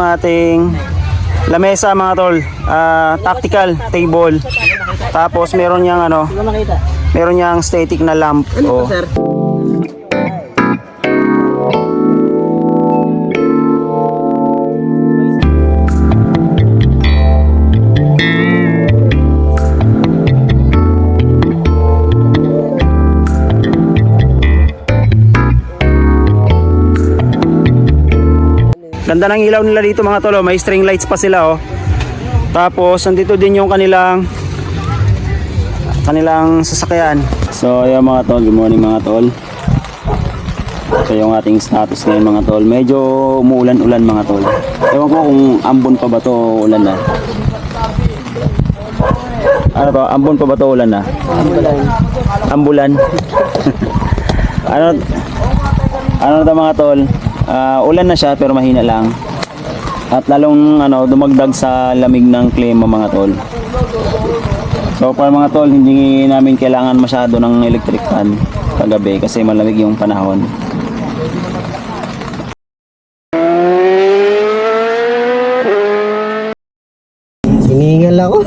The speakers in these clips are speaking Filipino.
ating lamesa mga tol. Tactical table. Tapos meron niyang ano, meron niyang static na lamp. Oh. Ganda ng ilaw nila dito mga tol, may string lights pa sila oh. Tapos nandito din yung kanilang sasakyan. So ayan mga tol, good morning mga tol. Ito yung ating status ngayon mga tol. Medyo umuulan-ulan mga tol. Ewan ko kung ambon pa ba to ulan na. Ano to? Ambon pa ba to ulan na? Ambulan. Ano to mga tol? Ulan na siya pero mahina lang. At lalong dumagdag sa lamig ng klima mga tol. So para mga tol, hindi namin kailangan masyado ng electric fan kagabi kasi malamig yung panahon. Hiningal ako.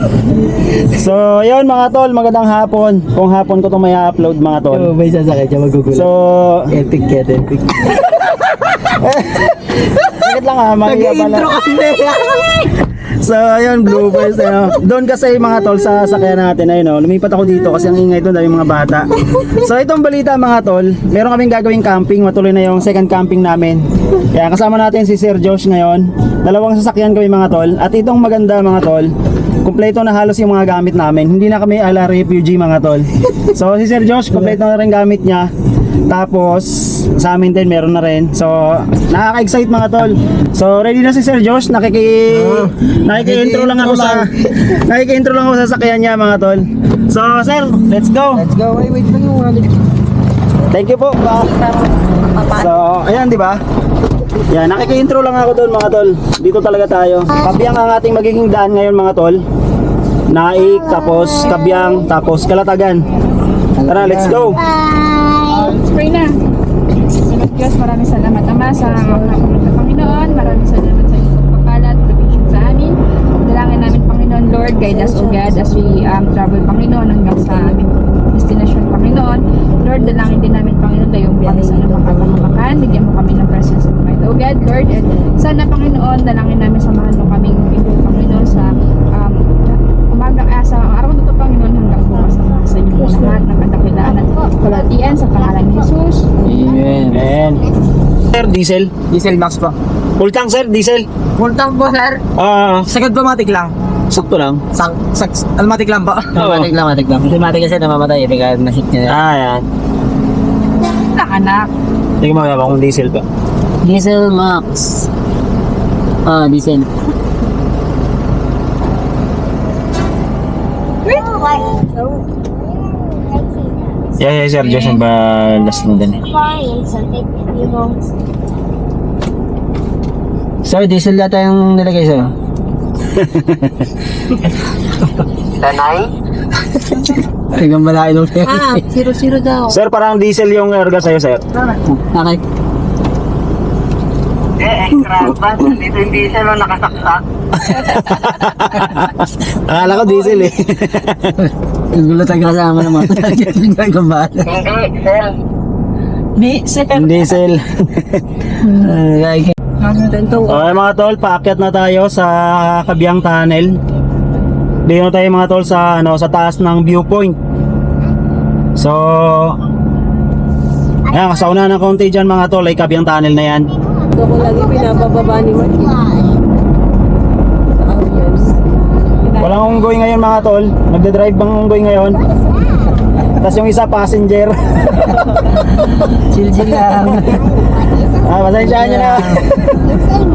So yun mga tol, magandang hapon. Kung hapon ko to may upload mga tol. Oh, may sasakay siya magugulat. So epic yan, epic. bakit lang Nag-intro kami. So ayun, bloopers doon kasi mga tol sa sakyan natin ayun lumipat ako dito kasi ang ingay doon dahil mga bata. So itong balita mga tol, meron kaming gagawing camping, matuloy na yung second camping namin. Kaya kasama natin si Sir Josh ngayon. Dalawang sasakyan kami mga tol. At itong maganda mga tol, kumpleto na halos yung mga gamit namin. Hindi na kami ala refugee mga tol. So si Sir Josh, kumpleto na rin gamit niya. Tapos sa amin din meron na rin. So nakaka-excite mga tol. So ready na si Sir Josh, nakiki-intro lang ako sa sakyan niya mga tol. So sir, let's go. Let's go. Wait lang yung Thank you po. So ayan di ba? Yan, nakiki-intro lang ako doon mga tol. Dito talaga tayo. Kabyang ang ating magiging daan ngayon mga tol. Naik, tapos Kabyang, tapos Kalatagan. Tara, let's go. Spray na. Sunod Diyos, maraming salamat Ama sa pagkakulog ng Panginoon. Maraming salamat sa iyong pagpapala at provision sa amin. Dalangin namin Panginoon Lord, guide us o God as we travel Panginoon hanggang sa aming destination Panginoon. Lord, dalangin din namin Panginoon tayo kami sa anumang kapahamakan. Bigyan mo kami ng presence of mind o God Lord. At sana Panginoon, dalangin namin samahan mo kaming Panginoon sa sa araw na ito Panginoon hanggang bukas sa inyong lahat ng kadakilaan at kalatian sa pangalan ni Jesus. Amen. Amen. Sir, diesel? Diesel max pa. Full tank sir, diesel? Full tank po, sir. Sagad automatic lang. Sakto lang. Automatic lang ba? Automatic lang. Automatic kasi namamatay. Bigla na-hit niya. Yan. Anak. Hindi ko makakaba kung diesel pa. Diesel max. Diesel. Yeah, sir, Diyos ang balas mo din. Sir, diesel data yung nilagay sa'yo. Tanay? Ay, gambalaki nung sir. 0-0 daw. Sir, parang diesel yung erga sa'yo, sir. Okay. Extra advance. Dito yung diesel mo nakasaksak. Akala ko diesel eh. Gulat ang kasama naman. Gambala. Hindi, sir. Diesel. Like, Okay mga tol, paakyat na tayo sa Kabyang Tunnel. Dito tayo mga tol sa sa taas ng viewpoint. So ayan, kasauna ng konti dyan mga tol ay Kabyang Tunnel na yan. Ako lagi pinapababa ni Mark. Walang unggoy ngayon mga tol. Nagde-drive bang unggoy ngayon? Tapos yung isa passenger. chill lang. Pasensyahan nyo na.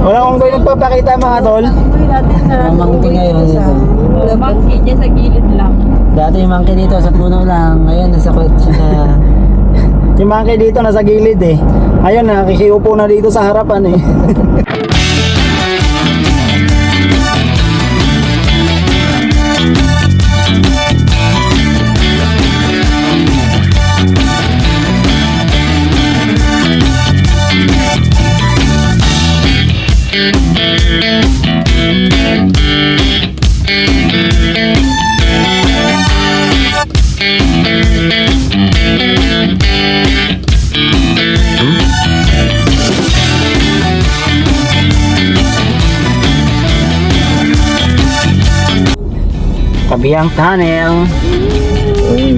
Walang unggoy nagpapakita mga tol. Monkey ngayon. Monkey dyan sa gilid lang. Dati yung monkey dito sa puno lang. Ngayon nasa kotse na. Yung monkey dito nasa gilid eh. Ayun, nakikiupo na dito sa harapan eh. Kabihang Tunnel.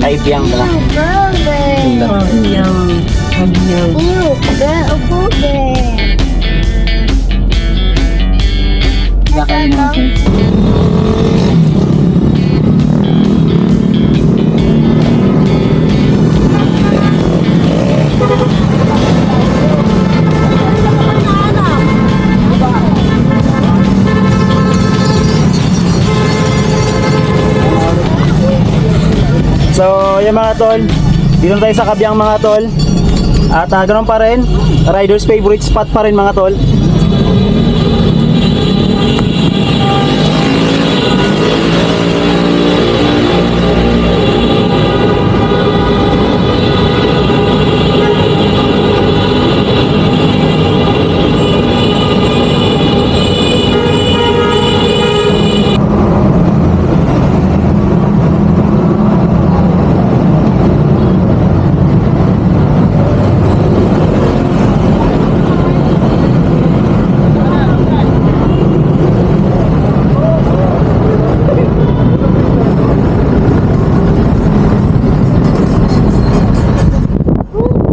Ay, biyang pala. So, yan mga tol. Dito na tayo sa Kabihang mga tol. At ganoon pa rin, riders favorite spot pa rin mga tol.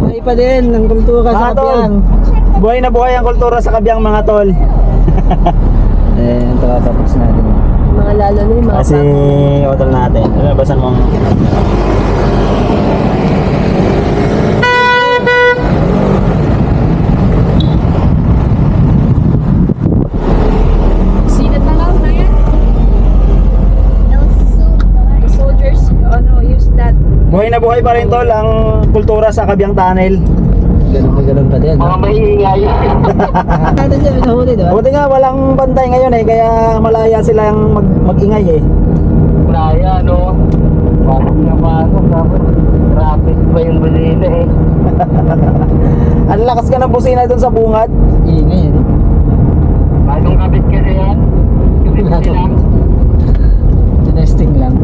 Buhay pa din ng kultura sa Mga tol, Kabihang. buhay na buhay ang kultura sa Kabihang mga tol. Ito tapos natin. Mga lalo na yung mga Kasi hotel natin. Basan mo. sinat na lang na yan. The soldiers, use that. Buhay na buhay pa rin tol ang kultura sa Kabihang Tunnel. Ganun pa din. Mga mahiingay. Natin siya pinahuli, di ba? Buti nga walang bantay ngayon eh, kaya malaya silang mag-ingay eh. Naya, no? Pasok na pasok. Tapos, traffic pa yung balina eh. Ang lakas ka ng busina doon sa bungad. Ingay yun. Bagong kapit kasi yan. Kapit kasi lang. Tinesting lang.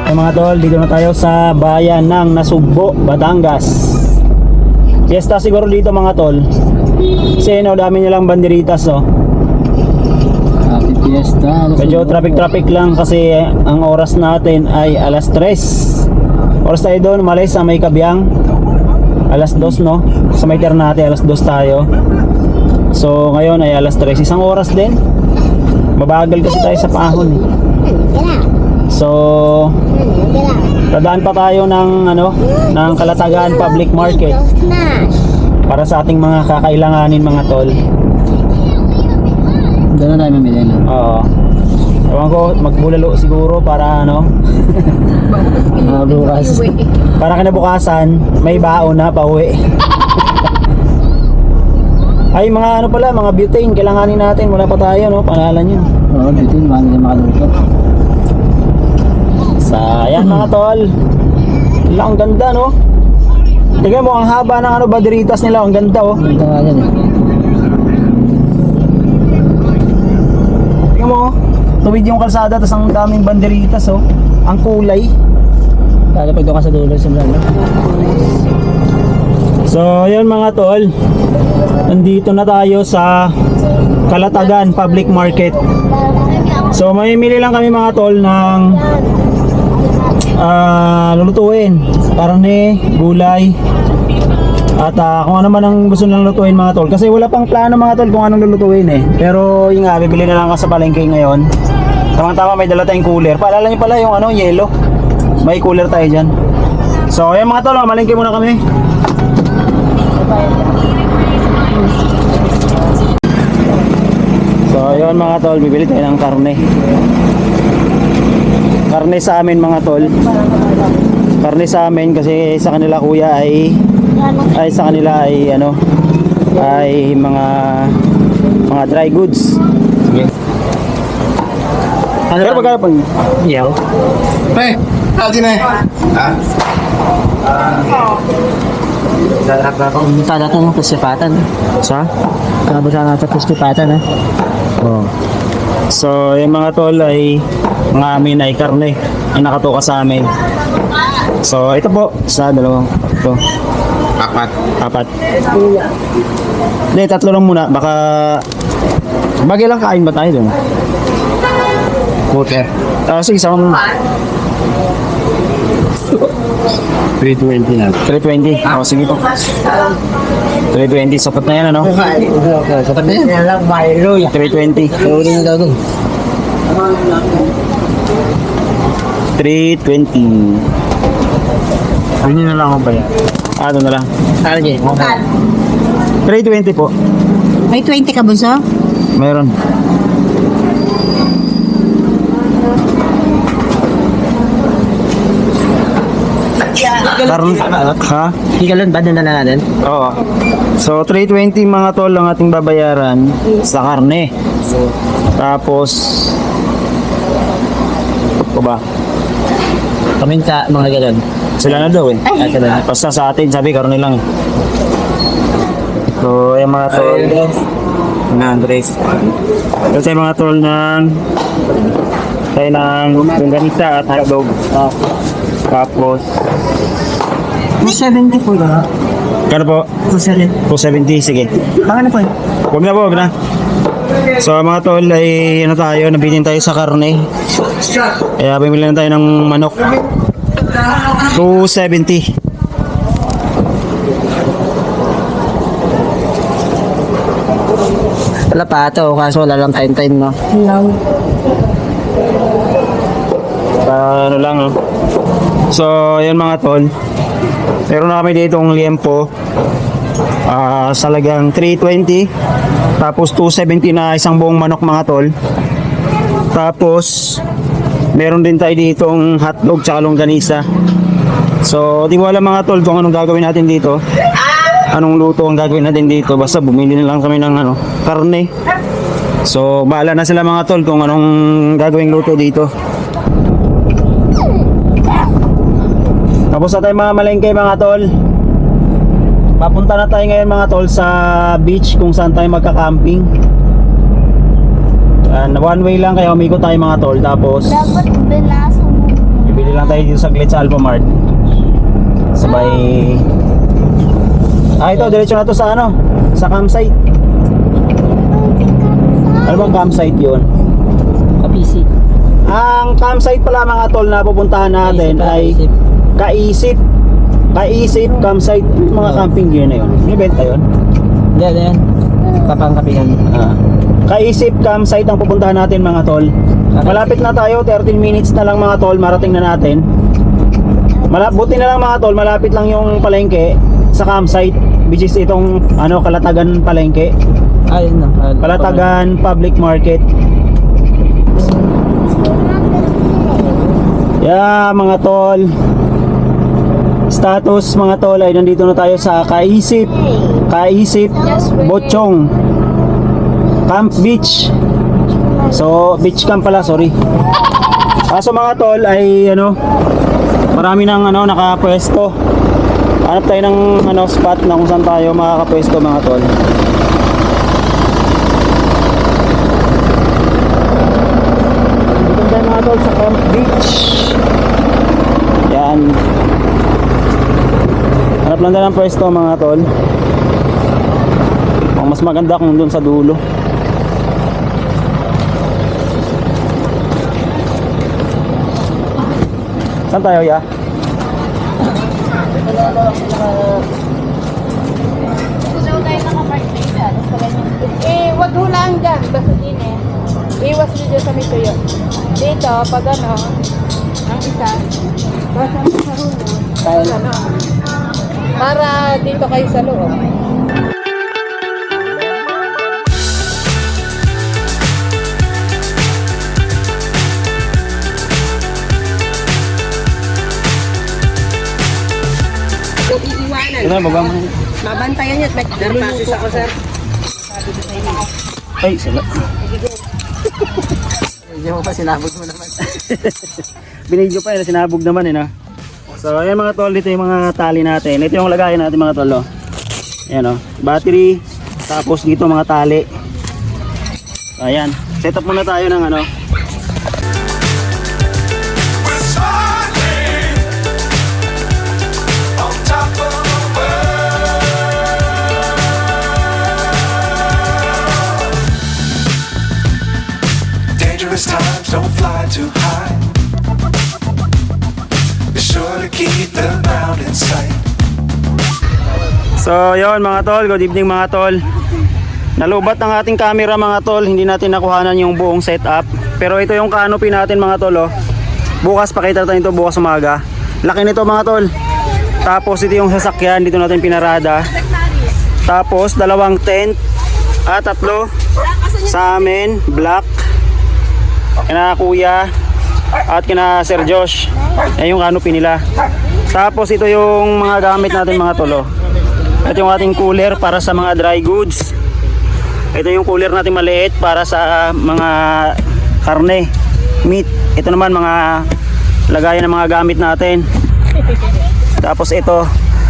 Ay mga tol, dito na tayo sa bayan ng Nasugbo, Batangas. Fiesta siguro dito mga tol. Kasi no, dami nilang banderitas oh. Happy Fiesta. Medyo traffic lang kasi ang oras natin ay alas 3. Oras tayo doon, malay sa may Kabihang. Alas 2 no, sa may Ternate alas 2 tayo. So ngayon ay alas 3, isang oras din. Mabagal kasi tayo sa paahon eh. So dadaan pa tayo ng ng Kalatagan Public Market para sa ating mga kakailanganin mga tol. Doon na tayo mamili na. Oo. Ewan ko, magbulalo siguro para Bukas. para kinabukasan may baon na pauwi. Ay mga pala, mga butane kailanganin natin, wala pa tayo no, pangalan yun. Oo, bitin. Mahal na makaluto. Sayang mga tol. Ang ganda no. Tingnan mo ang haba ng banderitas nila, ang ganda oh. Ganda nga yan eh. Tingnan mo, tuwid yung kalsada tapos ang daming banderitas oh. Ang kulay. Lalo pag doon ka sa dulo, simulan mo. So, yun mga tol. Nandito na tayo sa Kalatagan Public Market. So, mamimili lang kami mga tol ng lulutuin. Karne, gulay, at kung ano man ang gusto nilang lutuin mga tol. Kasi wala pang plano mga tol kung anong lulutuin eh. Pero yung nga, bibili na lang ako sa palengke ngayon. Tama-tama may dala tayong cooler. Paalala niyo pala yung ano, yelo. May cooler tayo dyan. So, ayan mga tol, malengke muna kami. So, ayun mga tol, bibili tayo ng karne. Karne sa amin mga tol. Karne sa amin kasi sa kanila kuya ay sa kanila ay ano ay mga dry goods. Sige. Ano Pero pagkala pang Yaw. Pre, atin na eh. Ha? Sana ito ng pasipatan. sa? Sabi sana ito pasipatan ha. Oh. So, yung mga tol ay mga amin ay karne ang nakatuka sa amin. So, ito po sa dalawang ito. Apat. Hindi, tatlo lang muna. Baka bagay lang kain ba tayo dun? Buter. Sige, sa mga 320 na. 320. Sige po. 320. Sapat na yan, ano? Sapat na yan lang, Milo. 320. Uli na daw dun. 320. Ano na lang ako ba yan? Ano na lang? Ano dyan? 320 po. May 20 ka bunso? Meron. Karne. Ha? Higalon ba na natin? Oo. So 320 mga tol ang ating babayaran sa karne. Tapos ano ba? Kaming ka mga galon. Sila na daw eh. Ate ba? Basta sa atin sabi karne lang. So yung mga tol na Andres. So tayo mga tol ng ganisa at hotdog. Tapos 270 po ba? kano po? 270. 270, sige. Ano po? Huwag na. So mga tol ay ano tayo, nabitin tayo sa karne. Kaya bumili na tayo ng manok. 270. Wala pa ito, kaso wala lang time no? Ano lang oh. So yun mga tol. Meron na kami dito ng liempo. Salagang 320. Tapos 270 na isang buong manok mga tol. Tapos meron din tayo ditong hotdog tsaka longganisa. So di ko alam mga tol kung anong gagawin natin dito. Anong luto ang gagawin natin dito. Basta bumili na lang kami ng karne. So bahala na sila mga tol kung anong gagawing luto dito. Tapos na tayo mga malengke mga tol. Papunta na tayo ngayon mga tol sa beach kung saan tayo magka-camping. One way lang kaya umikot tayo mga tol. Tapos Dapat binasa mo. bibili lang tayo dito saglit sa Alphamart. Sabay ito diretso na to sa sa campsite. Ano bang campsite yun? Kapisi. Ang campsite pala mga tol na pupuntahan natin ay Kaisip campsite. Mga camping gear na yun. Binibenta yun. Yan. Kapangkapingan. Kaisip campsite ang pupuntahan natin mga tol. Malapit na tayo, 13 minutes na lang mga tol, marating na natin. Buti na lang mga tol, malapit lang yung palengke sa campsite, which is itong Kalatagan palengke. Ayun na. Kalatagan Public Market. Yeah, mga tol. Status mga tol ay nandito na tayo sa Kaisip Bochong Camp Beach. So beach camp pala, sorry. So mga tol ay marami nang nakapwesto. Hanap tayo ng spot na kung saan tayo makakapwesto mga tol. Dito tayo mga tol sa Camp Beach. Yan. Naplanda ng pwesto mga tol. Mas maganda kung doon sa dulo. Saan tayo, ya? Wag hulaan dyan, basta din eh. Iwas nyo dyan sa may tuyo. Dito, pag ano, ang isa, basta sa hulog. Ano, para dito kayo sa loob. Ito na, baba mo. Babantayan niya at naluluto ako, sir. Ay, sila. Hindi mo pa sinabog mo naman. Binidyo pa yun, sinabog naman eh, no? So, ayan mga tol, dito yung mga tali natin. Ito yung lagayan natin mga tol, oh. Ayan, oh. Battery, tapos dito mga tali. Ayan, set up muna tayo ng ano. Dangerous times, don't fly too high. Be sure to keep the ground in sight. So, yun mga tol, good evening mga tol. Nalubat ang ating camera mga tol, hindi natin nakuhanan yung buong setup. Pero ito yung canopy natin mga tol, oh. Bukas pakita natin ito bukas umaga. Laki nito mga tol. Tapos ito yung sasakyan, dito natin pinarada. Tapos dalawang tent at tatlo sa amin, black. Kina kuya at kina Sir Josh. Yan yung canopy nila. Tapos ito yung mga gamit natin mga tol, oh. Ito yung ating cooler para sa mga dry goods. Ito yung cooler natin maliit para sa mga karne, meat. Ito naman mga lagayan ng mga gamit natin. Tapos ito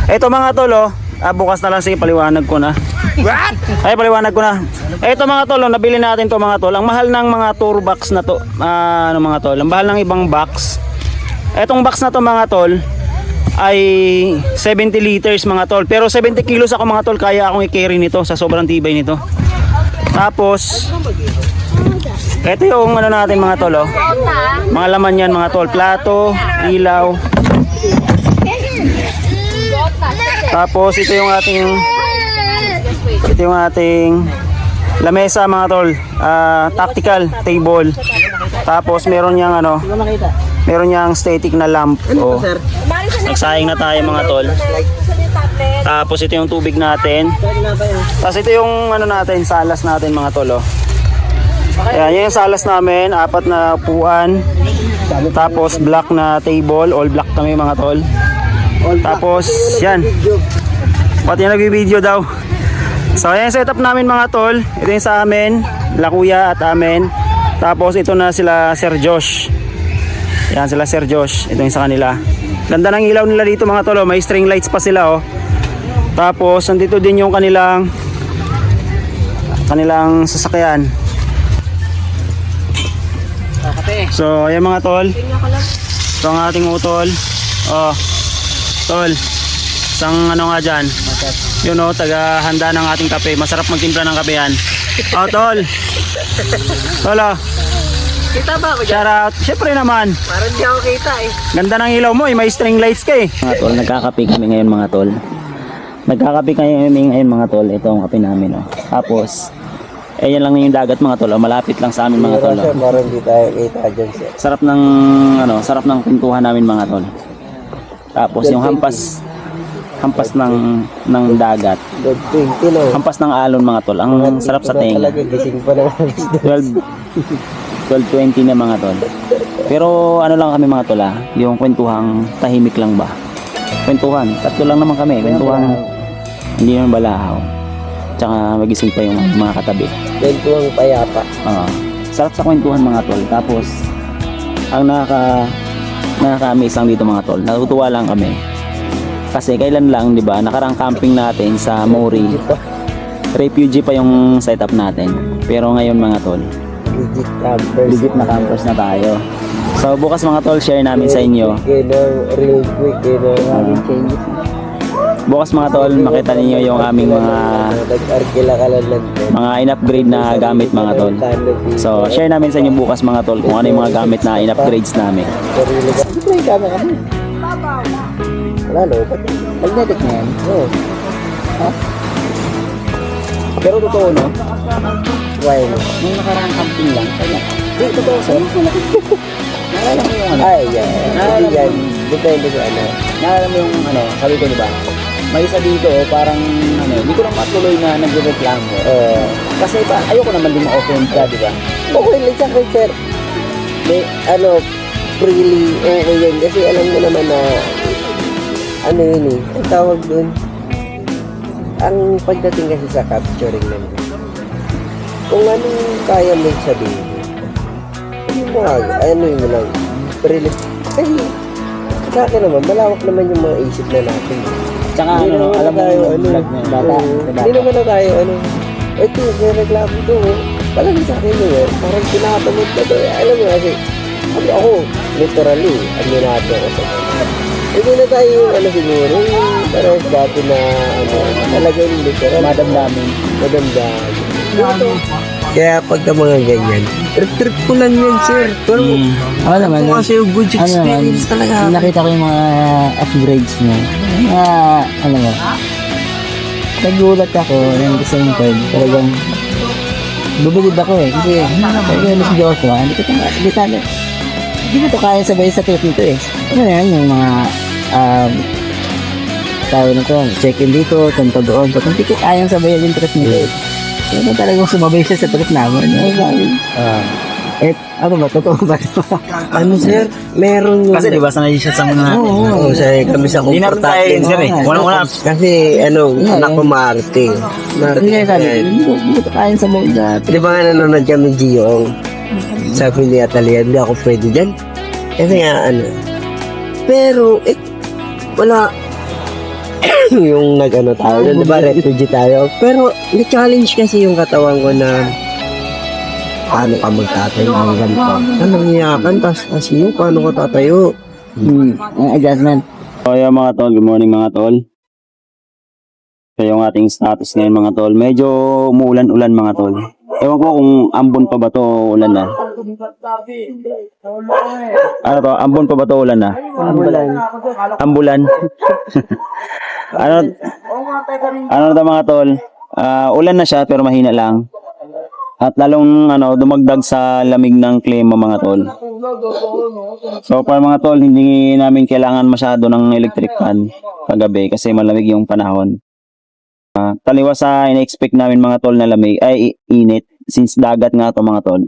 mga tol, oh. Bukas na lang, sige paliwanag ko na. Ay, paliwanag ko na. Ito mga tol, oh, nabili natin to mga tol. Ang mahal ng mga tour box na to, ano mga tol, ang mahal ng ibang box. Etong box na to mga tol ay 70 liters mga tol. Pero 70 kilos ako mga tol, kaya akong i-carry nito sa sobrang tibay nito. Tapos ito yung ano natin mga tol, oh. Mga laman yan mga tol, plato, ilaw. Tapos ito yung ating lamesa mga tol, tactical table. Tapos meron niyang ano, meron niyang static na lamp. Oh. Nagsayang na tayo mga tol. Tapos ito yung tubig natin. Tapos ito yung ano natin, salas natin mga tol, oh. Ayan, yan yung salas namin, 4 na upuan. Tapos black na table, all black kami mga tol. Tapos yan, pati yung nag-video daw. So yan yung setup namin mga tol. Ito yung sa amin, la kuya at amin. Tapos ito na sila Sir Josh. Yan sila Sir Josh, ito yung sa kanila. Ganda ng ilaw nila dito mga tol, oh. May string lights pa sila, oh. Tapos nandito din yung kanilang sasakyan. So ayan mga tol, ito ang ating utol. Oh, tol, isang ano nga dyan, yun, oh, taga handa ng ating kape. Masarap magtimpla ng kape yan. Oh tol, tol, oh. Kita ba ako dyan? Shout out, syempre naman. Parang di ako kita eh. Ganda ng ilaw mo, may string lights ka eh. Mga tol, nagkakape kami ngayon mga tol. Nagkakape kami ngayon mga tol. Ito ang kape namin, oh. Tapos yan lang yung dagat mga tol, oh. Malapit lang sa amin mga tol, oh. Parang hindi tayo kita dyan siya. Sarap ng ano, sarap ng pintuhan namin mga tol. Tapos yung hampas ng dagat. 20 no. Hampas ng alon mga tol. Ang sarap sa tenga. Gising pa naman. 12:20 na mga tol. Pero ano lang kami mga tol, yung kwentuhang tahimik lang ba. Kwentuhan, tatlo lang naman kami. Kwentuhan, hindi naman balahaw. Tsaka magising pa yung mga katabi. Kwentuhang payapa. Sarap sa kwentuhan mga tol. Tapos ang nakaka-miss lang dito mga tol, natutuwa lang kami. Kasi kailan lang, di ba, nakarang camping natin sa Mori. Refugee pa yung setup natin. Pero ngayon mga tol, Legit campers. legit na campers na tayo. So bukas mga tol, share namin sa inyo. Real quick, Ah. bukas mga tol, makita ninyo yung aming mga in-upgrade na gamit mga tol. So, share namin sa inyo bukas mga tol kung ano yung mga gamit na in-upgrades namin. Wala, no? Magnetic na yan. Oo. Pero totoo no, Why? nung nakaraang camping lang, Di, totoo, sir. naalala mo yung ano, Ay, yan. Hindi yan. Depende sa ano. naalala mo yung ano, sabi ko diba, may isa dito parang ano, hindi ko lang matuloy na nagreklamo. Kasi ba, ayoko naman din ma-offend ka, di ba? Okay lang sa akin, sir. May, ano, freely, okay yan. Kasi alam mo naman na, ano yun eh, ang tawag dun, ang pagdating kasi sa capturing naman, kung anong kaya mo sabihin, hindi mo ano yun lang, freely, kasi sa akin naman, malawak naman yung mga isip na natin. Tsaka Hindi ano, naman alam mo tayo, yung vlog na yung bata. Hindi naman na tayo, ano, ito, may reklamo ito, palagi sa akin yun, parang tinatamod na to, alam mo kasi, ako, literally, aminado ako sa hindi na tayo yung ano siguro, yung parang dati na, ano, talagang literal. Madamdamin. Madamdamin. Kaya pagka mga ganyan, trip ko lang yan, sir. Pero, Ako naman, ako kasi yung good experience talaga. nakita ko yung mga upgrades niya. Alam mo, nagulat ako ng the same time. Talagang, bubilib ako eh. Kasi, talagang si Joshua, hindi ko to kaya sabay sa trip nito eh. Ano na yan, yung mga, tao na to, check-in dito, punta doon. But hindi ko kayang sabayan yung trip nito eh. Kaya talagang sumabay siya sa trip namin. Ano ba, totoo ba? Ano, sir? Meron yung... Kasi di ba sanay siya sa mga... Oo, kami sa Hindi naman tayo komportable. sir eh. Wala. Kasi, ano, anak ko Marte. Hindi kaya sabi, hindi ko kayang sabay sa Di ba nga nanonood kami Giyong? Sabi ni Atalia, hindi ako pwede dyan. Kasi nga, ano. Pero, wala. Yung nag-ano tayo, di ba, refugee tayo. Pero, na-challenge kasi yung katawan ko na paano ka magtatayo ng ganito. Anong iyakan, tas kasi yung paano ka tatayo. adjustment. So yung mga tol, good morning mga tol. So yung ating status ngayon mga tol, medyo umuulan-ulan mga tol. Ewan ko kung ambon pa ba to o ulan na. Ano to, ambon pa ba to o ulan na? Ambulan. ano to mga tol, ulan na siya pero mahina lang. At lalong ano, dumagdag sa lamig ng klima mga tol. So para mga tol, hindi namin kailangan masyado ng electric fan kagabi kasi malamig yung panahon. Taliwas sa in-expect namin mga tol na lamig, ay init since dagat nga to mga tol.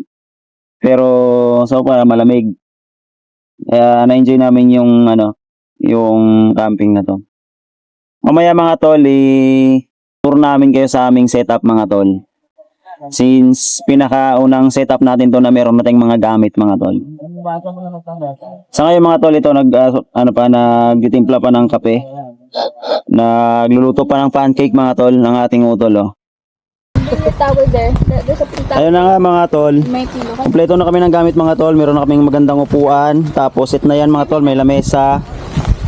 Pero so para malamig. Kaya na-enjoy namin yung ano, yung camping na to. Mamaya mga tol, tour namin kayo sa aming setup mga tol. Since pinakaunang setup natin to na meron nating mga gamit mga tol. Sa ngayon mga tol, ito nagtitimpla pa ng kape. Nagluluto pa ng pancake mga tol ng ating utol oh. Tower there. There's a tower. Ayun na nga mga tol. May kilo ka. Kompleto na kami ng gamit mga tol. Meron na kaming magandang upuan. Tapos set na yan mga tol, may lamesa.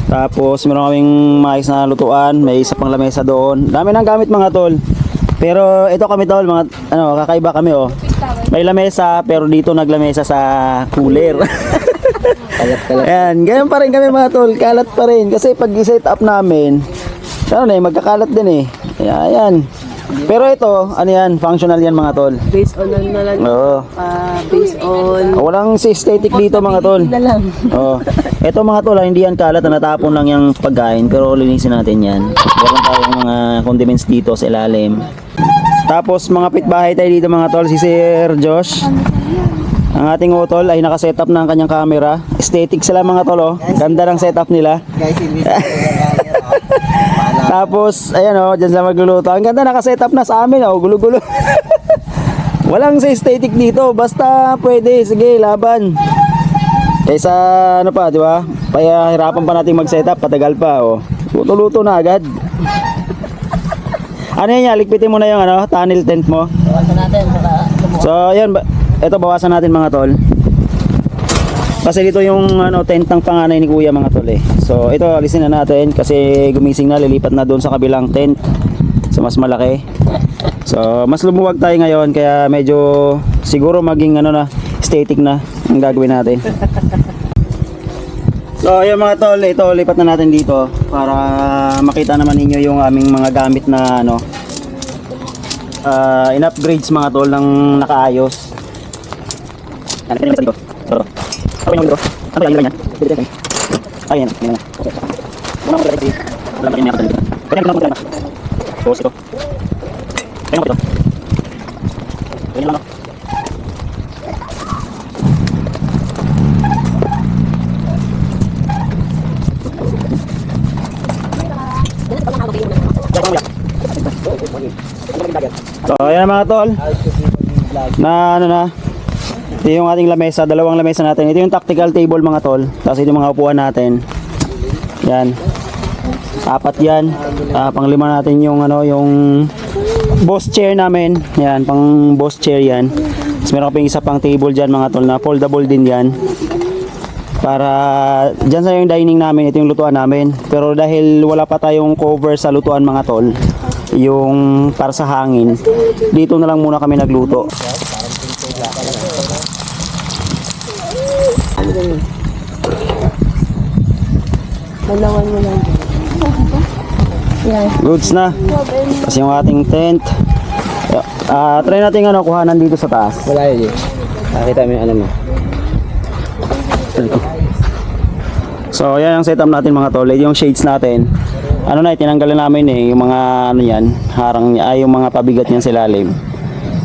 Tapos meron kaming maayos na lutuan, may isa pang lamesa doon. Dami ng gamit mga tol. Pero ito kami tol, mga ano, kakaiba kami oh. May lamesa pero dito naglamesa sa cooler. Ayan, ganyan pa rin kami mga tol, kalat pa rin kasi pag i-set up namin, ano na magkakalat din eh. Ayan. Pero ito, ano yan, functional yan mga tol. Based on ano na lang, Oo. based on Walang aesthetic dito mga tol. na lang. Oh. Ito mga tol, hindi yan kalat, natapon lang yung pagkain pero linisin natin yan. Meron tayong mga condiments dito sa ilalim. Tapos mga pitbahay tayo dito mga tol, si Sir Josh. Ang ating utol ay naka-setup na ang kanyang camera. Aesthetic sila mga tol oh. Ganda ng setup nila. Guys, hindi Tapos ayan oh, diyan sila magluluto. Ang ganda naka-setup na sa amin oh, gulo-gulo. Walang sa aesthetic dito, basta pwede, sige, laban. Kaysa ano pa, di ba? Kaya hirapan pa nating mag-setup, patagal pa oh. Luto-luto na agad. Ano yan, ligpitin mo na yung ano, tunnel tent mo. Bawasan natin para So, ayan, ito bawasan natin mga tol. Kasi dito yung tent ng panganay ni kuya mga tol eh. So ito alisin na natin kasi gumising na, lilipat na doon sa kabilang tent. So mas malaki. So mas lumuwag tayo ngayon kaya medyo siguro maging aesthetic na ang gagawin natin. So ayun mga tol, ito lipat na natin dito para makita naman ninyo yung aming mga gamit na in-upgrades mga tol ng nakaayos. Ano pinili dito? Ito. Ano yung dito? Ano yung yan? Ayun, yan. Okay. Muna ko dito. Wala pa rin niya dito. Pwede lang mo dito. So ito. Pwede mo ito. Pwede lang. So ayan mga tol, ito yung ating lamesa, dalawang lamesa natin. Ito yung tactical table mga tol. Tapos ito yung mga upuan natin. Yan, 4 yan. Panglima natin yung yung boss chair namin. Yan, pang boss chair yan. Tapos meron pa yung isa pang table dyan mga tol na foldable din yan. Para dyan sa yung dining namin, ito yung lutuan namin. Pero dahil wala pa tayong cover sa lutuan mga tol, yung para sa hangin, dito na lang muna kami nagluto. Malawan mo lang. Goods na. Kasi yung ating tent. Try natin kuhanan dito sa taas. Wala yun eh. Nakita mo yung mo. So yan ang setup natin mga tol. Yung shades natin, tinanggalan namin yung mga yan, harang niya, yung mga pabigat niyan sa ilalim.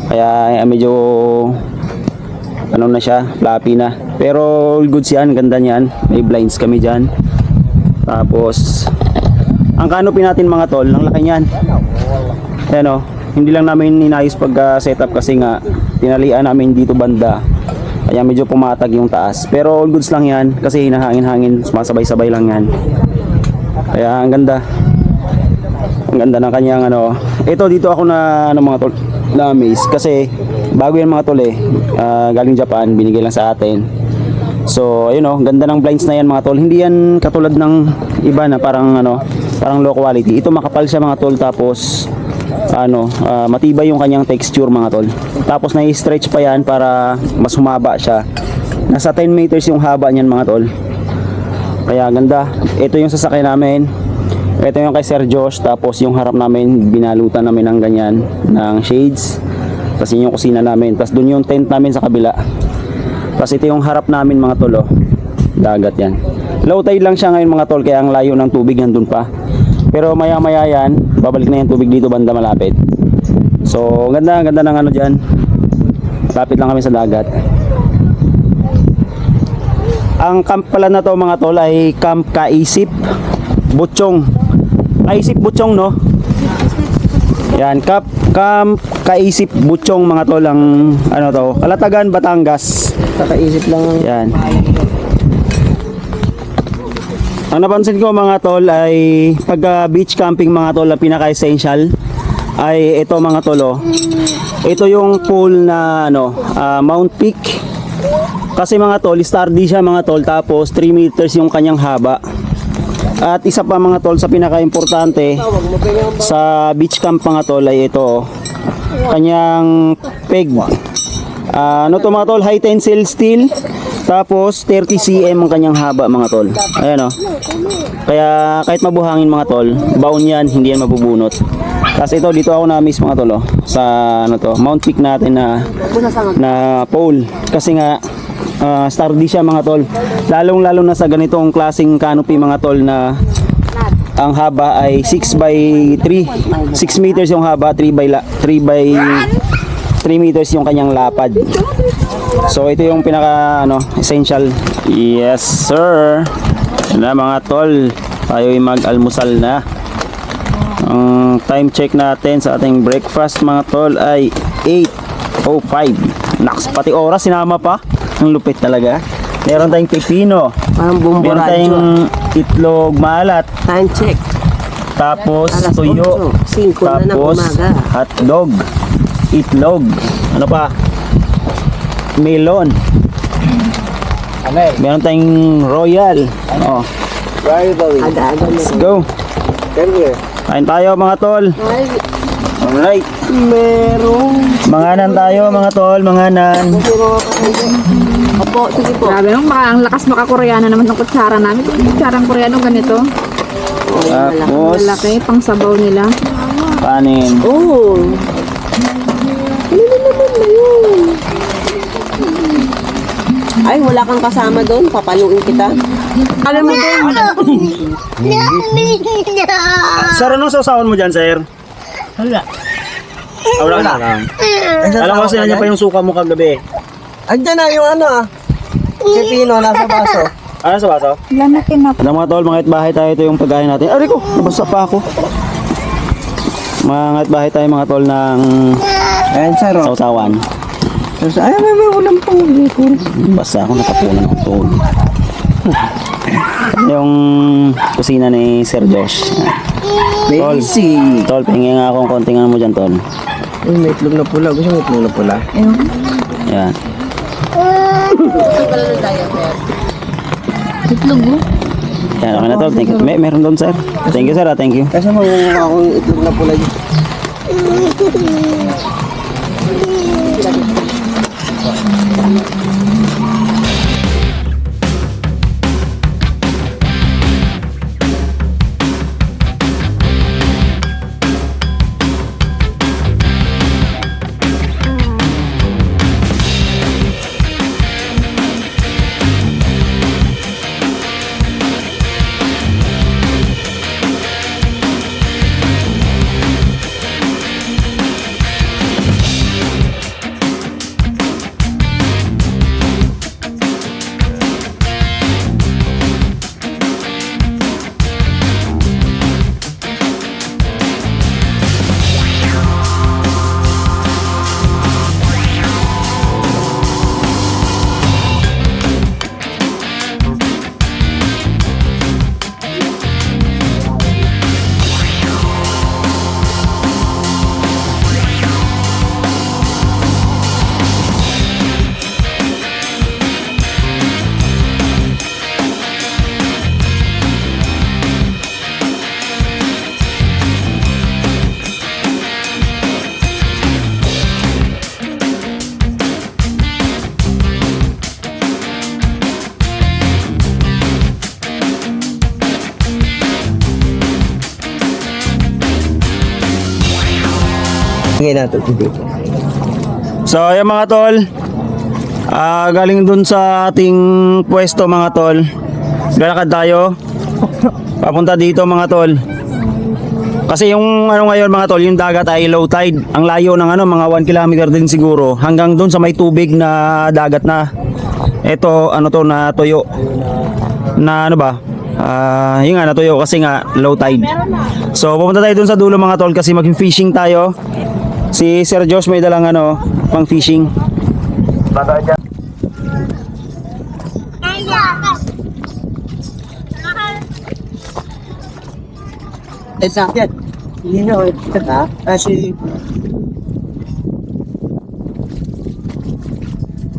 Kaya medyo na siya, floppy na. Pero goods yan, ganda niyan. May blinds kami diyan. Tapos ang canopy natin mga tol, ang laki niyan. Ayan hindi lang namin inayos pag setup kasi nga tinalian namin dito banda. Kaya medyo pumatag yung taas. Pero all goods lang yan kasi hinahangin-hangin, sumasabay-sabay lang yan. Kaya ang ganda. Ang ganda ng kanyang Ito dito ako na mga tol, na amaze kasi bago yan mga tol galing Japan, binigay lang sa atin. So ayun ganda ng blinds na yan mga tol. Hindi yan katulad ng iba na parang parang low quality. Ito makapal siya mga tol, tapos matibay yung kanyang texture mga tol. Tapos na-stretch pa yan para mas humaba siya. Nasa 10 meters yung haba niyan mga tol. Kaya ganda. Ito yung sasakyan namin. Ito yung kay Sir Josh. Tapos yung harap namin, binalutan namin ng ganyan, ng shades. Tapos yun yung kusina namin. Tapos dun yung tent namin sa kabila. Tapos ito yung harap namin mga tol. Dagat yan. Low tide lang siya ngayon mga tol, kaya ang layo ng tubig nandun pa. Pero maya maya yan, babalik na yung tubig dito banda malapit. So ganda ng dyan. Lapit lang kami sa dagat. Ang camp pala na to mga tol ay Camp Kaisip Butchong. Kaisip Butchong Yan, Camp Kaisip Butchong mga tol, ang Kalatagan, Batangas. Kakaisip lang. Yan. Ang napansin ko mga tol ay pag beach camping mga tol, ang pinaka-essential ay ito mga tol. Ito yung pool na Mount Peak. Kasi mga tol, sturdy siya mga tol, tapos 3 meters yung kanyang haba. At isa pa mga tol sa pinaka-importante sa beach camp mga tol ay ito, kanyang peg. To mga tol, high tensile steel. Tapos 30 cm ang kanyang haba mga tol. Ayan Kaya kahit mabuhangin mga tol, baon yan, hindi yan mabubunot. Tapos ito, dito ako na-miss mga tol sa Mount Peak natin na pole. Kasi nga sturdy siya mga tol. Lalong-lalo na sa ganitong klaseng canopy mga tol na ang haba ay 6 by 3. 6 meters yung haba, 3 meters yung kanyang lapad. So ito yung pinaka essential. Yes sir. Na mga tol, tayo ay mag-almusal na. Ang time check natin sa ating breakfast mga tol ay 8:05. Naks, pati oras sinama pa. Ang lupit talaga. Meron tayong pepino. Parang Meron bumburadyo. tayong itlog maalat. Time check. Tapos Alas tuyo. 8:05 na ng Tapos umaga. hotdog. Itlog. Ano pa? Melon. Meron tayong Royal. Oh, Where are you going? let's go. Come here. Kain tayo mga tol. Alright. Manganan tayo mga tol, manganan. Opo, sige po. Grabe nung ang lakas makakoreano naman ng kutsara namin. Yung kutsarang koreano ganito. Tapos, Malaki, pang sabaw nila. kanin. Oh. Ano naman na yun? Ay, wala kang kasama doon. Papaluin kita. Alam mo doon. Sir, anong sausawan mo dyan, sir? Wala. Wala na. Alam ko kasi nandiyan pa yung suka mo kagabi. Andyan na yung ano ah. Pipino nasa baso. Ano sa baso? Lamakin na. Alam mga tol, mga itbahay tayo, ito yung pagkain natin. Aray ko, nabasa pa ako. Mga itbahay tayo mga tol ng Ayan, saro. sausawan. Ay, may ulam pang bacon. Basta ako nakapunan ng tol. Yung kusina ni Sir Josh. Tol, tol, pingin nga akong konting ano mo dyan, tol. Ay, may itlog na pula. Gusto mo itlog na pula? Yan. Yan, okay na tol. Thank you. Meron doon, sir. Thank you, sir. Thank you. Kasi maguha akong itlog na pula dito. Ngayon natin dito. So, ayan mga tol. Galing dun sa ating pwesto mga tol. Galakad tayo. Papunta dito mga tol. Kasi yung ano ngayon mga tol, yung dagat ay low tide. Ang layo ng ano, mga 1 kilometer din siguro. Hanggang dun sa may tubig na dagat na. Ito, ano to, na tuyo. Na ano ba? Yung nga, natuyo kasi nga low tide. So, pupunta tayo dun sa dulo mga tol kasi mag-fishing tayo. Si Sir Josh may dalang ano, pang fishing. Eh, sakit. Hindi na, ito kasi...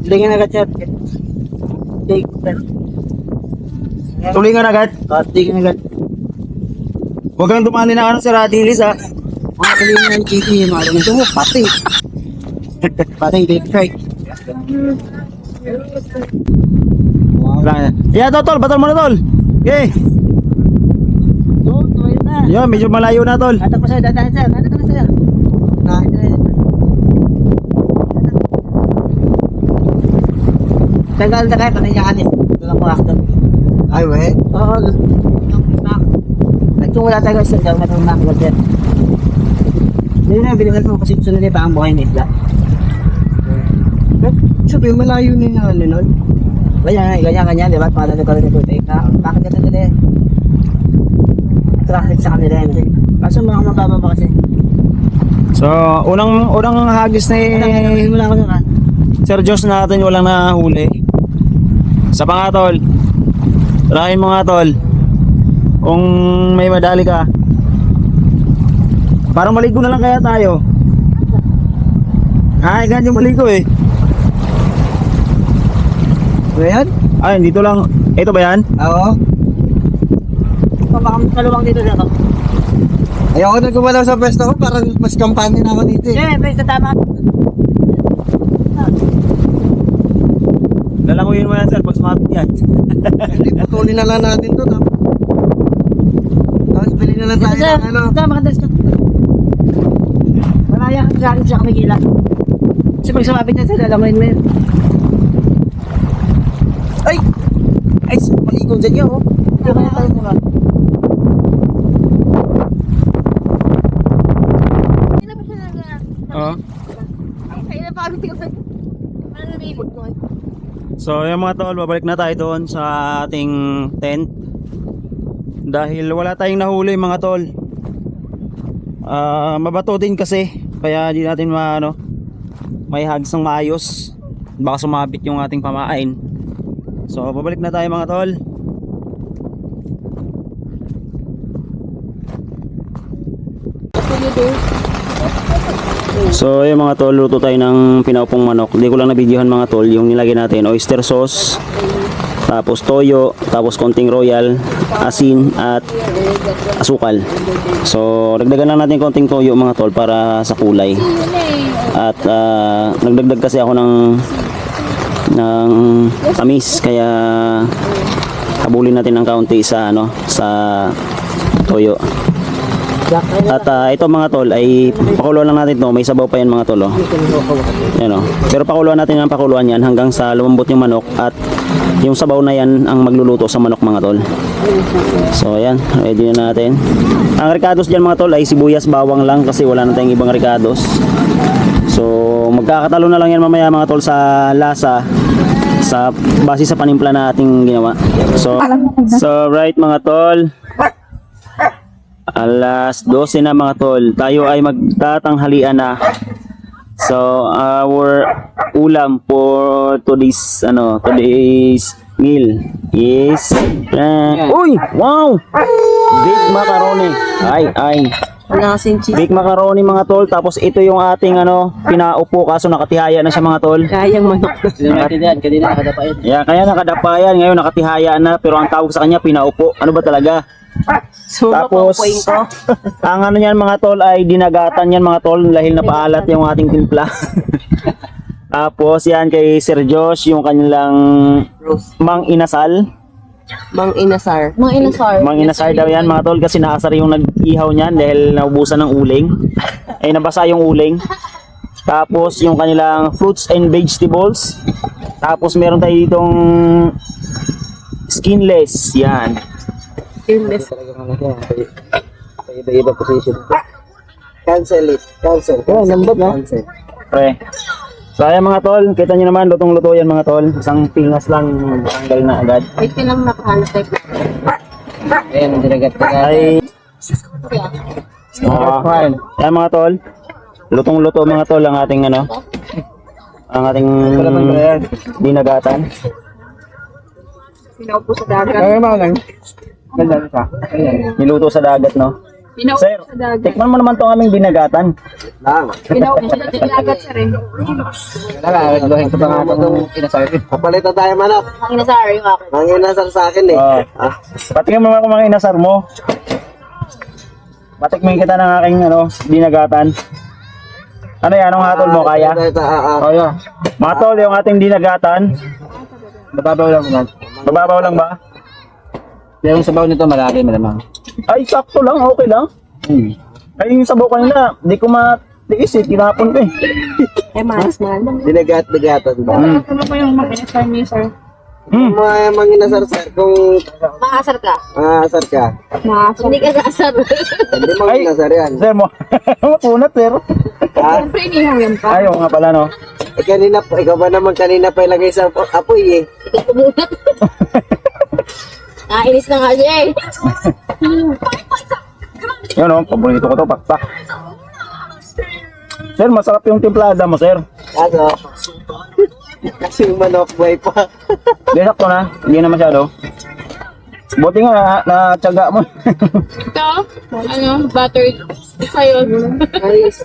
Tingin agad siya. Tulingan agad. Tingin agad. Huwag kang dumali na ano, Sir Adilis ha. Mga tuloy ng chichi, mga ito mo, pati. Pati, deep strike. Wala na. Yeah, tol, batal mo na tol. Okay. Yo, medyo malayo na tol. Ato pa sa'yo, dadahan sa'yo. Dadahan ka na sa'yo. Tagal na kayo, panay niya kanin. Walang pakakta. Ay, we? Oo. Nagtungula tayo sa daw, matang nakakot yan. Hindi na, binigyan mo kasi sunod niya pa ang buhay ni Isla. Sabi, malayo na yung ano nun. Ganyan, di ba? Pagkakita ko rin ito. Bakit ka nila eh? Traffic sa kanila hindi. Kaso mga mababa ba kasi? So, unang hagis ni Wala ko na. Sir Josh natin walang nahuli. Sa pa nga tol. Tarahin mo nga tol. Kung may madali ka. Parang maligo na lang kaya tayo. Ay, ganyan yung maligo eh. Ngayon? Ay, dito lang. Ito ba yan? Oo. Baka kalawang dito na ako. Ayoko na gumalaw sa pwesto ko, parang mas kampanya na ako dito eh. Pre, sa tama. Lalanguyin mo yan, sir. Pag sumapit yan. Hindi, putulin na lang natin to. Tapos bili na lang tayo ng ano. Tama ka, Des. Maraya ka sa akin siya kumigila. Kasi pag sumapit niya sa lalangoyin mo yun. Ay! Ay, malikong dyan yun, oh. Tama na tayo muna. Oo. So yung mga tol, babalik na tayo doon sa ating tent. Dahil wala tayong nahuli mga tol. Mabato din kasi. Kaya di natin may hags ng maayos. Baka sumabit yung ating pamain. So babalik na tayo mga tol. So yung mga tol, luto tayo ng pinaupong manok. Hindi ko lang nabidyohan mga tol yung nilagay natin, oyster sauce, tapos toyo, tapos konting royal, asin at asukal. So dagdagan lang natin konting toyo mga tol para sa kulay. At nagdagdag kasi ako ng tamis, kaya habulin natin ng kaunti sa sa toyo. At ito mga tol ay pakuluan lang natin to. May sabaw pa yan mga tol, oh. Yan, oh. Pero pakuluan natin ang pakuluan yan hanggang sa lumambot yung manok. At yung sabaw na yan ang magluluto sa manok mga tol. So ayan, ready na natin. Ang ricados dyan mga tol ay sibuyas, bawang lang, kasi wala na tayong ibang ricados. So magkakatalo na lang yan mamaya mga tol sa lasa, sa base sa panimpla na ating ginawa. So right mga tol, alas 12 na mga tol. Tayo ay magtatanghalian na. So our ulam for today's meal is uy, wow! Baked macaroni. Ay. Wala kasing cheese. Baked macaroni mga tol. Tapos ito yung ating pinaupo, kaso nakatihaya na siya mga tol. Kayang manok. Kanina nakadapain. Yeah, kaya nakadapayan, ngayon nakatihaya na, pero ang tawag sa kanya pinaupo. Ano ba talaga? Tapos ang niyan mga tol ay dinagatan yan mga tol dahil napaalat yung ating timpla. Tapos yan kay Sir Josh yung kanilang mang inasar. Mang inasar daw yan mga tol, kasi naasar yung nag-ihaw niyan dahil naubusan ng uling. Ay nabasa yung uling. Tapos yung kanilang fruits and vegetables. Tapos meron tayo ditong skinless yan. Iba-iba position. Cancel it. Cancel. nambot na. Cancel. Pre. So ayan mga tol, kita nyo naman, lutong-luto yan mga tol. Isang pingas lang, tanggal na agad. Wait ka lang nakahanap. Ayan, dinagat ka. Ay, ayan mga tol, lutong-luto mga tol ang ating ang ating dinagatan. Pinaupo sa dagat. Niluto sa dagat, no? Pinaupo Sir, sa dagat. tikman mo naman tong aming dinagatan. Lang. Pinaupo sa dagat sir eh. Nagluhin ko pa nga itong inasar. Kapalitan tayo manok. Mang inasar yung akin. Ang inasar sa akin eh. Oh. Patingin mo mga inasar mo. Matikmin kita ng aking dinagatan. Ano yan? Anong hatol mo? Kaya? Kaya. Mga tol, yung ating dinagatan. Mababaw lang naman. Bababaw lang ba? Yung sabaw nito malaki malamang. Ay, sakto lang. Okay lang. Ay, yung sabaw kanina, di ko matiis eh. Tinapon ko eh. Ay, malas na. Dinagat-dagatan ba? Ano po yung mag-inasar niyo sir? Mga manginasar sir, kung Makasar ka? asar ka, Hindi ka naasar. hindi manginasar yan. Sir mo. Mapunat, sir. Ha? Siyempre inihaw yan pa. Ayaw nga pala, no? Eh, kanina pa, ikaw ba naman kanina pa ilagay sa apoy eh. Ikaw kumunat. Nainis na nga siya eh. Yun, oh. Paborito ko to, pakpak. Sir, masarap yung timplada mo, sir. Ano? Kasi yung manok buhay pa. Hindi, sakto na. Hindi na masyado. Buti nga, na-tsaga mo. Ito, buttered. Isa yun. Nice.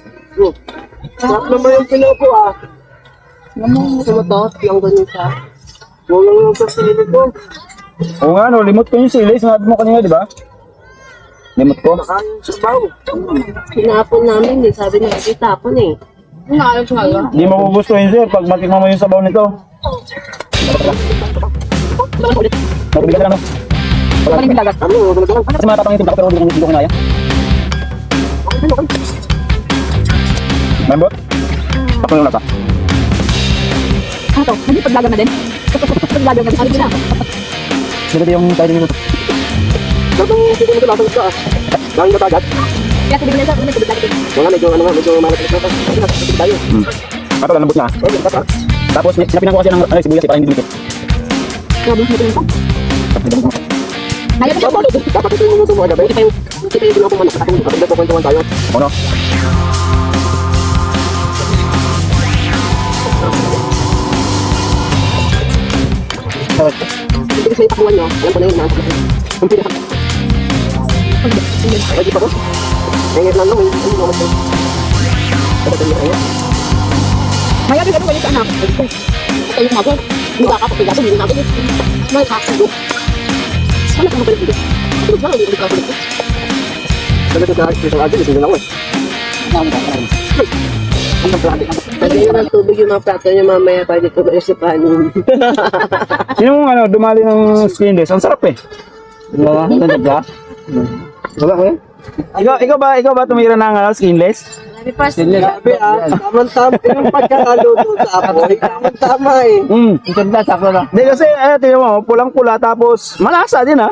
Sarap naman yung pilopo ah. Sumutot, yung ganun siya. Kulang yung pasili ko. Oo nga, no, limot ko yung sili. Sinabi mo kanina, di ba? Limot ko. Kain sa baw. Hinapon namin eh. Sabi na itapon eh. Di magugustuhin, sir, pag matikman mo yung sabaw nito. Mabigat ka lang, no? Kasi matatang yung timpla ko, pero hindi ko kinaya. Malambot? Ako yung lasa. Ano to? Hindi paglagan na din? Paglagan na din. Ano na? Dito yung tayo din nito. Hindi mo ito lasang ka. Dahil na tagat. Kaya tubig na sa ano, tubig lagi. Medyo malapit na tayo. Ito, lalambot niya. Tapos, sinapinan ko kasi ng sibuyas para hindi dumikit. Grabe, hindi ko nito. Kaya pa Dapat ito yung mga gabi. Kita yung pinapong manak. At ito kwentuhan tayo. Ano? Ibig sa ipakuan nyo. Alam ko na yun. Ang pinaka. Pwede pa ko? Ngayon lang naman. Ano naman ito? Maya din ano sa anak. Ito yung mga hindi ka kapapigasan, hindi natin. May kakasalo. Ano ka mabalit dito? Ito ba? Hindi ka kapalit. Talaga sa isang agad. Isang lang ako eh. Pwede yun ang tubig yung mga plato nyo mamaya. Pwede ko ba sa panin? Sino mong ano, dumali ng skinless? Ang sarap eh. Wala, ganda ba? Wala ko eh. Ikaw ba tumira ng ano, skinless? Grabe ah. Tama-tama yung pagkakaluto sa apoy. Tama-tama eh. Ang ganda, sakto lang. Hindi kasi, tingnan mo, pulang-pula tapos malasa din ha.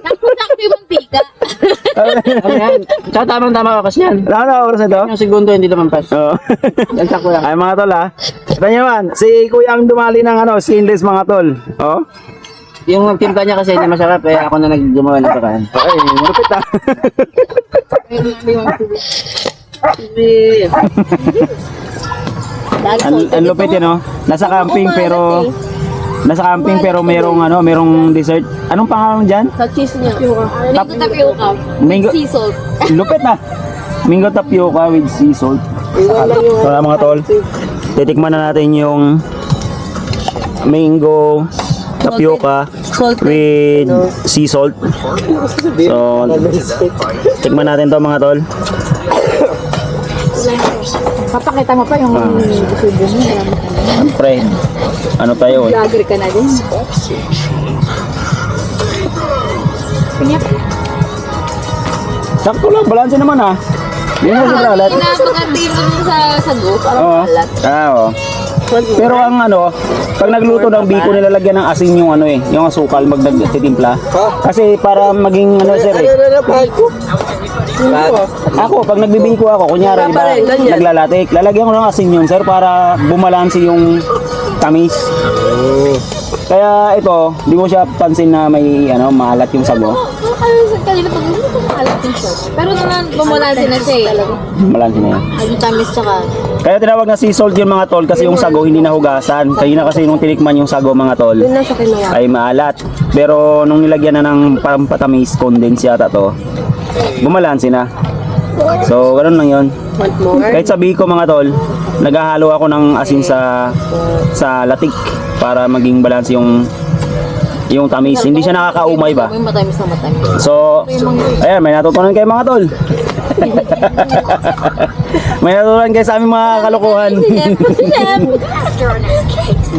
Nakunak yung mantika. Ano yan? Tsaka tamang-tama ka kasi yan. Wala na oras na to. Yung segundo hindi naman pas. Oo. Yan sakto lang. Ay mga tol ha. Ito nyo man, si Kuya ang dumali ng ano, skinless mga tol. Oh. Yung nagtimpla niya kasi hindi masarap eh. Ako na naggumawa ng paraan. Ay, malupit ha. Ang lupit yun no. Nasa camping pero merong dessert. Anong pangalan diyan? Sa cheese niya. Mango tapioca. Mango. Sea salt. Lupit na. Mango tapioca with sea salt. So mga tol, titikman na natin yung mango tapioca with sea salt. So, tikman natin to mga tol. Papakita mo pa yung subo mo. Siyempre, ano tayo eh. Vlogger ka na din. Sakto lang, balanse naman ha. Yun na sa alat. Pinapagantay mo dun sa sago. Parang Oo. malat. Oo. Pero ang ano, pag nagluto ng biko nilalagyan ng asin yung ano eh, yung asukal mag nagtitimpla. Kasi para maging ano sir eh. Ano na pahal ko? Ako, pag nagbibingko ako, kunyari, diba, naglalatik, lalagyan ko ng asin yun, sir, para bumalansi yung tamis. Kaya ito, di mo siya pansin na may ano, maalat yung sago. Kanina pag hindi ko maalat yung shot. Pero naman, bumulansin na siya eh. Malansi na yan. Ang tamis tsaka. Kaya tinawag na sea salt yung mga tol kasi yung sago hindi nahugasan. Kaya kasi nung tinikman yung sago mga tol, Yun lang sa kinuha. ay maalat. Pero nung nilagyan na ng pampatamis, condense yata to, bumalansi na. So, ganoon lang yun. Want more? Kahit sa biko mga tol, naghahalo ako ng asin sa latik para maging balance yung tamis. Hindi siya nakakaumay ba? Yung matamis na matamis. So, ayan, may natutunan kayo mga tol. May natutunan kayo sa aming mga kalokohan.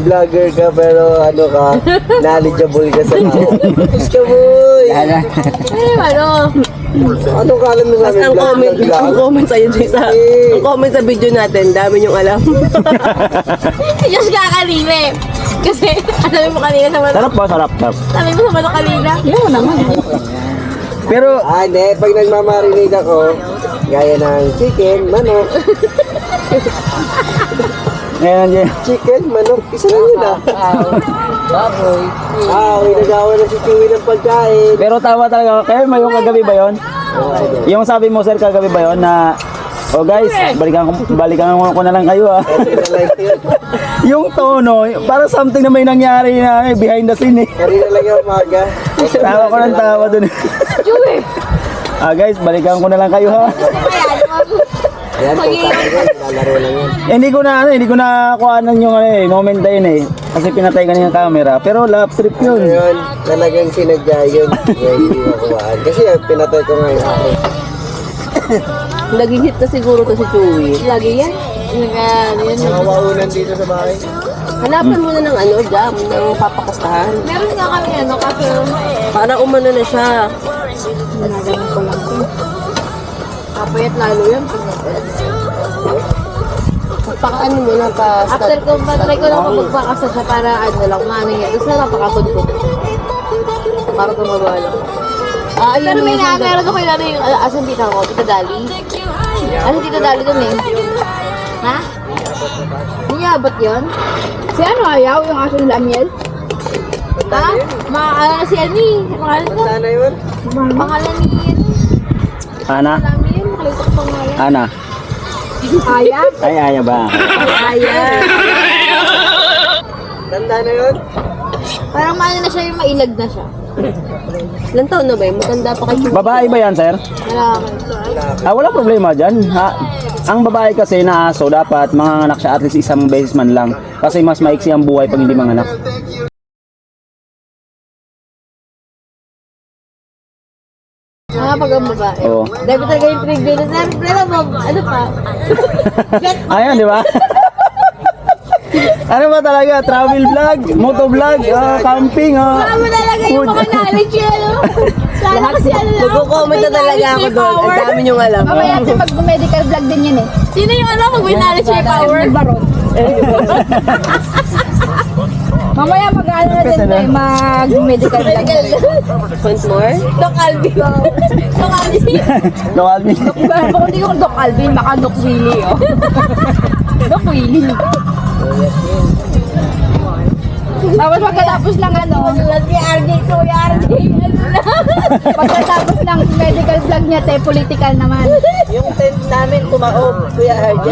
Vlogger ka pero ano ka, knowledgeable ka sa tao. Iska boy! Ano? Anong kalam mo sa amin? Ang comment sa ang comment sa video natin, dami niyong alam. Diyos ka kanina eh. Kasi, sabi mo kanina sa mga, Sarap ba? Sarap. Sarap. sabi mo sa mga kanina. Yun naman. Pero, Ah, hindi. Pag nagmamarinate ako, gaya ng chicken, manok. ngayon dyan. Chicken, manok, isa lang yun ah. Baboy. Ah, nagawa na si Chewy ng pagkain. Pero tama talaga. Kayo may yung kagabi ba yon? Yung sabi mo sir kagabi ba yon na oh guys, balikan ko na lang kayo ah. Kanina lang yun. Yung tono, para something na may nangyari na behind the scene eh. Kanina lang yung umaga. Tawa ko ng tawa dun. Ah guys, balikan ko na lang kayo ha. Yan, kung saan yan, lalaro lang yan. Hindi ko na kuhanan yung moment na yun kasi pinatay ka niya yung camera, pero lap trip yun. Ngayon, talagang sinadya yun. Yan, hindi makuhaan. Kasi pinatay ko nga yung akin. Naging hit na siguro to si Chewie. Lagi yan. Yan. Mga waunan dito sa bahay. Hanapan mo na ng jam, ng papakastahan. Meron nga kami kaso Para umano na siya. nagagamit ko lang ito. Kapayat lalo yun. Pagpakaano mo na pa After ko, try ko lang magpakasa siya para lang, maano yan. Tapos napakapod ko. Para tumagawa lang. Pero may meron ako yung asan tita ko, Tita Dali. Asan Tita Dali dun Ha? Niyabot yun? Si ayaw, yung aso nila Amiel? Ha? Si Ani. Pangalan ko? Sana yun? Pangalan ni Ana? Amiel. Nakalimutan ko pangalan. Ana? Aya? Ay, Aya ba? Aya. Tanda na yun? Parang maano na siya, yung mailag na siya. Ilan taon na ba yun? Matanda pa kay Chewie. Babae ba yan, sir? Wala Wala problema dyan. Ang babae kasi na aso, dapat manganganak siya at least isang beses man lang. Kasi mas maiksi ang buhay pag hindi manganak. pag ang babae. Oo. Dapat talaga yung trigger na siyempre ano pa? Ayan, di ba? Ano ba talaga? Travel vlog, moto vlog, camping, Baka mo talaga yung mga knowledge yun. Sana kasi ano lang. Magko-comment na talaga ako doon. Ang dami niyong alam. Mamaya kasi mag-medical vlog din yan Sino yung pag may knowledge may power? Mamaya mag-ano na din mag-medical vlog. Want more? Doc Alvin. Doc Alvin. Local me. Kung hindi ko Doc Alvin, baka Doc Willie, Doc Willie. Tapos pagkatapos lang Si RJ, Kuya RJ. pagkatapos ng medical vlog niya, political naman. Yung tent namin kumaob, Kuya RJ.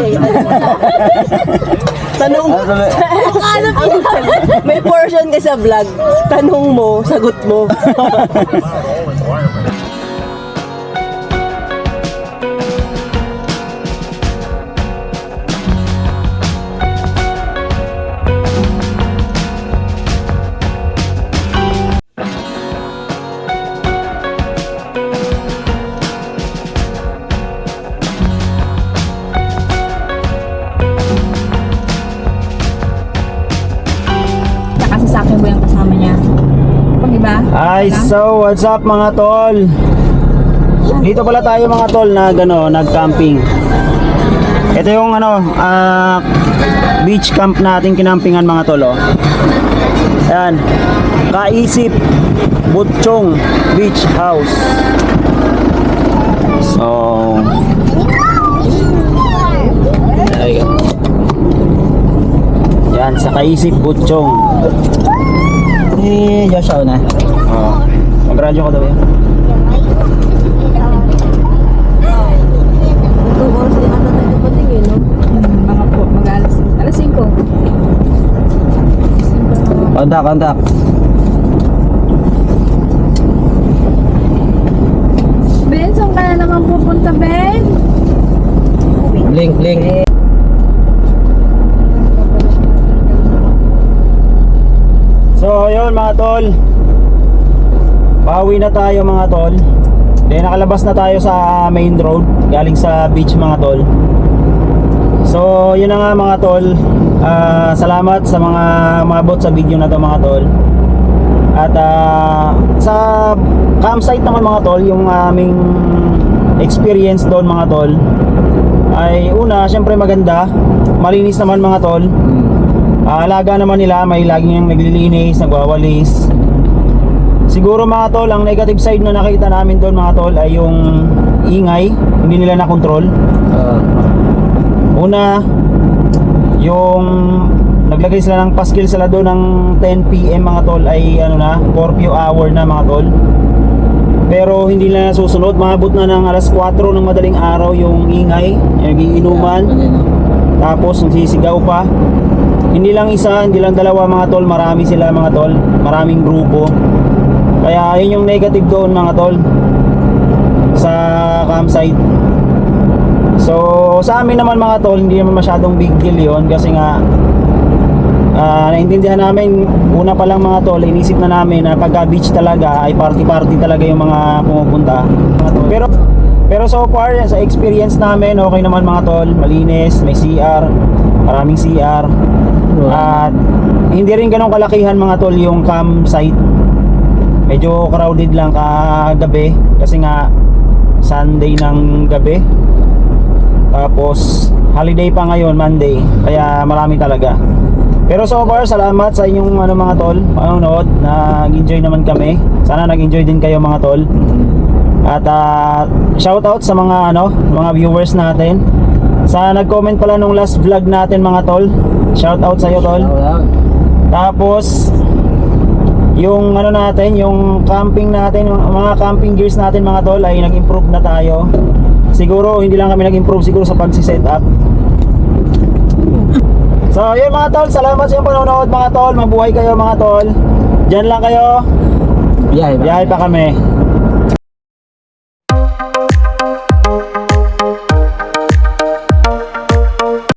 Tanong mo. May portion ka sa vlog. Tanong mo, sagot mo. Kasi sa akin mo yung kasama niya. Pag iba? Ay, so what's up mga tol? Dito pala tayo mga tol nag-camping. Ito yung beach camp natin kinampingan mga tol, oh. Ayan. Kaisip Butchong Beach House. So yan sa Kaisip Butchong. Joshua na. Oo. Mag-radyo ka daw yan. Mga po, alas 5. Kontak. Ben, saan ka na naman pupunta, Ben? Link. So ayun mga tol, pauwi na tayo mga tol. Then nakalabas na tayo sa main road galing sa beach mga tol. So yun na nga mga tol, salamat sa mga umabot sa video na to mga tol. At sa campsite naman mga tol, yung aming experience doon mga tol ay una, syempre maganda, malinis naman mga tol. Alaga naman nila, may laging naglilinis, nagwawalis. Siguro mga tol, ang negative side na nakita namin doon mga tol ay yung ingay, hindi nila na-control. Una, yung naglagay sila ng paskil sila doon ng 10 PM mga tol ay curfew hour na mga tol. Pero hindi nila nasusunod, maabot na ng alas 4 ng madaling araw yung ingay, nagiinuman. Tapos nagsisigaw pa. Hindi lang isa, hindi lang dalawa mga tol, marami sila mga tol, maraming grupo. Kaya yun yung negative doon mga tol sa campsite. So sa amin naman mga tol, hindi naman masyadong big deal yon kasi nga naintindihan namin una pa lang mga tol, inisip na namin na pagka beach talaga ay party talaga yung mga pumupunta mga tol. Pero so far sa experience namin okay naman mga tol, malinis, may CR, maraming CR at hindi rin ganong kalakihan mga tol yung campsite. Medyo crowded lang kagabi kasi nga Sunday ng gabi, tapos holiday pa ngayon Monday, kaya marami talaga. Pero so far salamat sa inyong mga tol panonood, nag-enjoy naman kami, sana nag-enjoy din kayo mga tol. At shout out sa mga mga viewers natin sa nag-comment pala nung last vlog natin mga tol, shout out sa iyo tol. Tapos yung natin, yung camping natin, mga camping gears natin mga tol ay nag-improve na tayo. Siguro hindi lang kami nag-improve siguro sa pag-set up. So yun mga tol, salamat sa inyong panonood mga tol. Mabuhay kayo mga tol. Diyan lang kayo. Biyahe pa kami.